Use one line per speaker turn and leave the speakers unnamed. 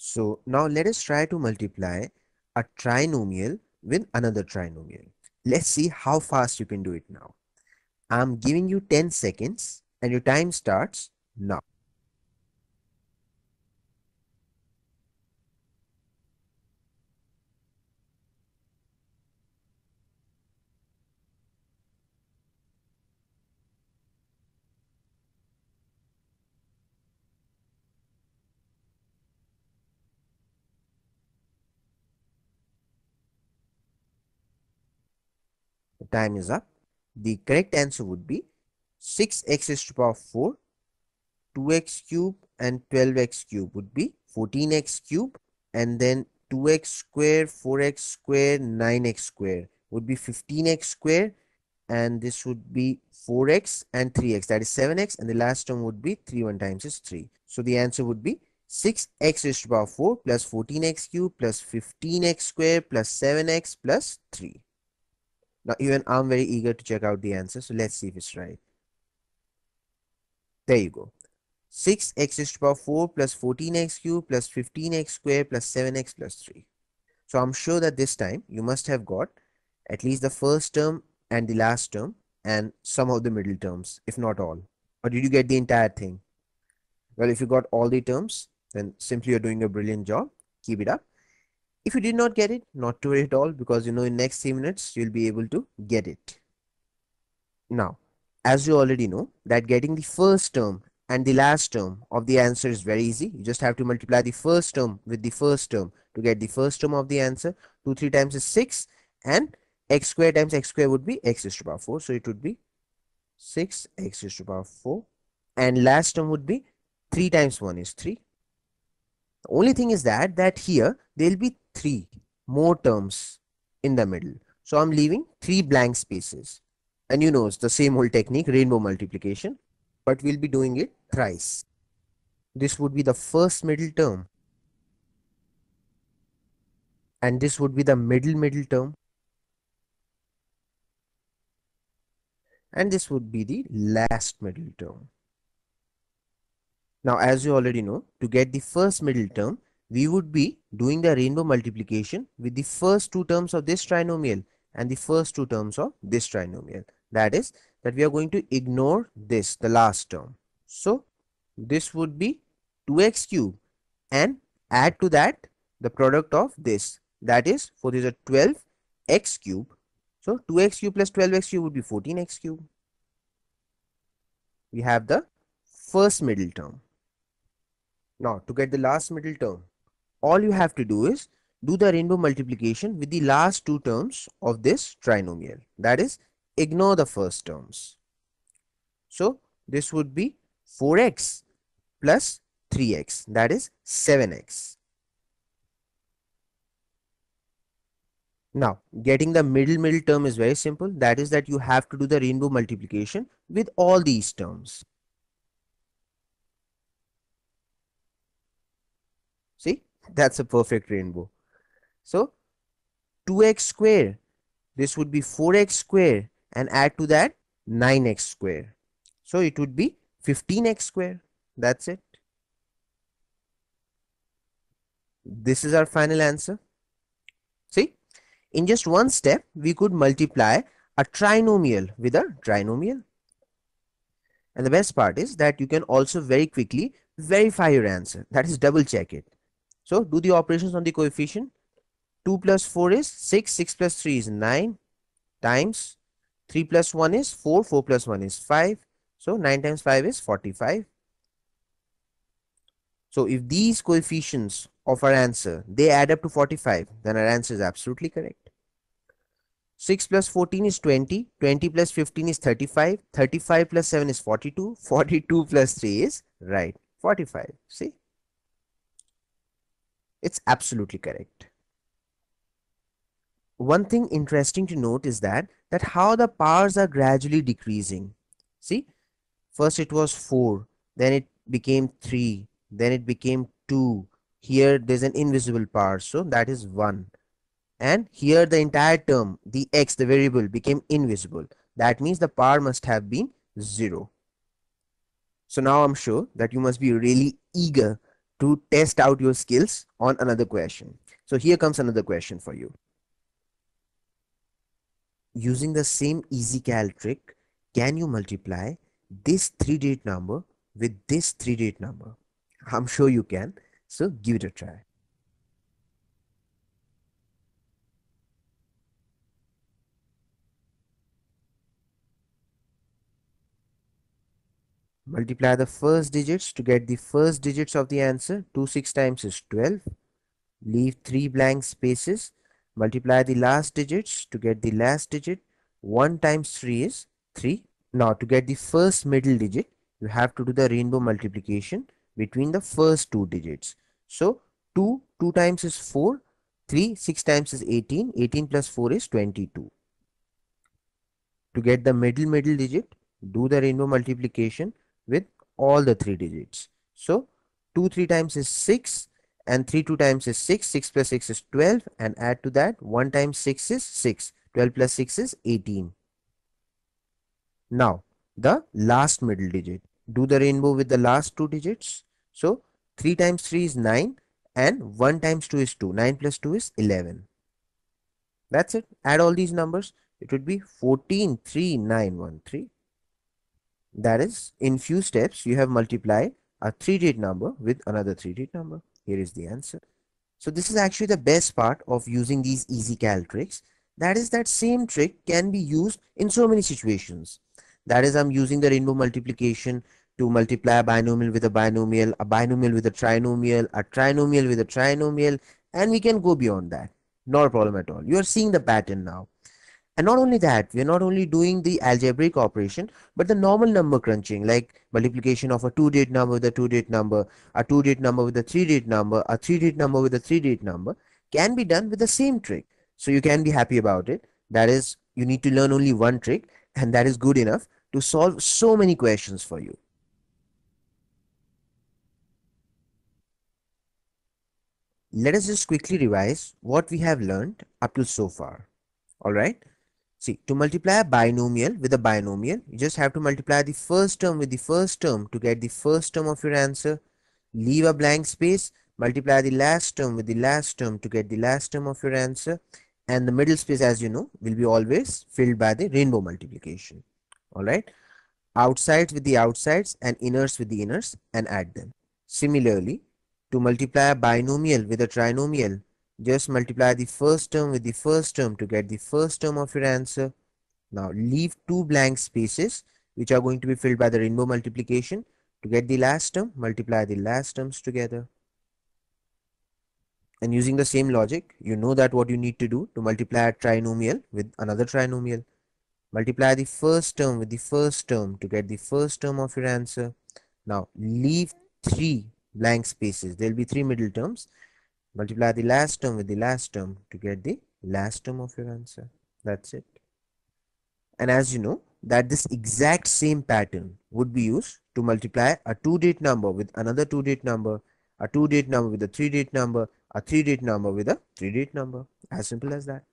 So now let us try to multiply a trinomial with another trinomial. Let's see how fast you can do it now. I'm giving you 10 seconds and your time starts now. The time is up. The correct answer would be 6x raised to the power 4, 2x cube and 12x cube would be 14x cube, and then 2x square, 4x square, 9x square would be 15x square, and this would be 4x and 3x, that is 7x, and the last term would be 3 1 times is 3. So the answer would be 6x raised to the power 4 plus 14x cube plus 15x square plus 7x plus 3. Now even I'm very eager to check out the answer, so let's see if it's right. There you go. 6x raised to the power 4 plus 14x cube plus 15x square plus 7x plus 3. So I'm sure that this time you must have got at least the first term and the last term and some of the middle terms, if not all. Or did you get the entire thing? Well, if you got all the terms, then simply you're doing a brilliant job. Keep it up. If you did not get it, not to worry at all, because you know in next 3 minutes you'll be able to get it. Now, as you already know that getting the first term and the last term of the answer is very easy. You just have to multiply the first term with the first term to get the first term of the answer. 2 3 times is 6, and x square times x square would be x raised to the power 4. So it would be 6x raised to the power 4, and last term would be 3 times 1 is 3. The only thing is that here there will be 3 more terms in the middle. So I'm leaving 3 blank spaces. And you know it's the same old technique, rainbow multiplication, but we'll be doing it thrice. This would be the first middle term, and this would be the middle term, and this would be the last middle term. Now, as you already know, to get the first middle term, we would be doing the rainbow multiplication with the first 2 terms of this trinomial and the first 2 terms of this trinomial. That is, that we are going to ignore this, the last term. So, this would be 2x cube, and add to that the product of this. That is, for this is a 12x cube. So, 2x cube plus 12x cube would be 14x cube. We have the first middle term. Now, to get the last middle term, all you have to do is do the rainbow multiplication with the last 2 terms of this trinomial. That is, ignore the first terms. So, this would be 4x plus 3x, that is 7x. Now, getting the middle term is very simple. That is that you have to do the rainbow multiplication with all these terms. See, that's a perfect rainbow. So, 2x square, this would be 4x square, and add to that 9x square. So, it would be 15x square. That's it. This is our final answer. See, in just one step, we could multiply a trinomial with a trinomial. And the best part is that you can also very quickly verify your answer. That is, double check it. So, do the operations on the coefficient. 2 plus 4 is 6, 6 plus 3 is 9, times 3 plus 1 is 4, 4 plus 1 is 5. So, 9 times 5 is 45. So, if these coefficients of our answer, they add up to 45, then our answer is absolutely correct. 6 plus 14 is 20, 20 plus 15 is 35, 35 plus 7 is 42, 42 plus 3 is right, 45. See? It's absolutely correct. One thing interesting to note is that how the powers are gradually decreasing. See, first it was 4, then it became 3, then it became 2. Here there's an invisible power, so that is 1. And here the entire term, the x, the variable, became invisible. That means the power must have been 0. So now I'm sure that you must be really eager to test out your skills on another question. So here comes another question for you. Using the same EasyCal trick, can you multiply this 3-digit number with this 3-digit number? I'm sure you can. So give it a try. Multiply the first digits to get the first digits of the answer. 2 6 times is 12. Leave 3 blank spaces. Multiply the last digits to get the last digit. 1 times 3 is 3. Now to get the first middle digit, you have to do the rainbow multiplication between the first two digits. So 2 times is 4. 3 6 times is 18. 18 plus 4 is 22. To get the middle digit, do the rainbow multiplication with all the 3 digits. So 2 3 times is 6 and 3 2 times is 6. 6 plus 6 is 12, and add to that 1 times 6 is 6. 12 plus 6 is 18. Now the last middle digit. Do the rainbow with the last two digits. So 3 times 3 is 9 and 1 times 2 is 2. 9 plus 2 is 11. That's it. Add all these numbers. It would be 143913. That is, in few steps, you have multiplied a 3-digit number with another 3-digit number. Here is the answer. So this is actually the best part of using these EasyCal tricks. That is, that same trick can be used in so many situations. That is, I'm using the rainbow multiplication to multiply a binomial with a binomial with a trinomial with a trinomial, and we can go beyond that. Not a problem at all. You are seeing the pattern now. And not only that, we are not only doing the algebraic operation, but the normal number crunching, like multiplication of a 2-digit number with a 2-digit number, a 2-digit number with a 3-digit number, a 3-digit number with a 3-digit number, can be done with the same trick. So you can be happy about it. That is, you need to learn only one trick, and that is good enough to solve so many questions for you. Let us just quickly revise what we have learned up to so far. Alright. See, to multiply a binomial with a binomial, you just have to multiply the first term with the first term to get the first term of your answer. Leave a blank space, multiply the last term with the last term to get the last term of your answer. And the middle space, as you know, will be always filled by the rainbow multiplication. Alright. Outsides with the outsides and inners with the inners, and add them. Similarly, to multiply a binomial with a trinomial, just multiply the first term with the first term to get the first term of your answer. Now leave two blank spaces which are going to be filled by the rainbow multiplication. To get the last term, multiply the last terms together. And using the same logic, you know that what you need to do to multiply a trinomial with another trinomial. Multiply the first term with the first term to get the first term of your answer. Now leave three blank spaces. There will be three middle terms. Multiply the last term with the last term to get the last term of your answer. That's it. And as you know, that this exact same pattern would be used to multiply a 2-digit number with another 2-digit number, a 2-digit number with a 3-digit number, a 3-digit number with a 3-digit number. As simple as that.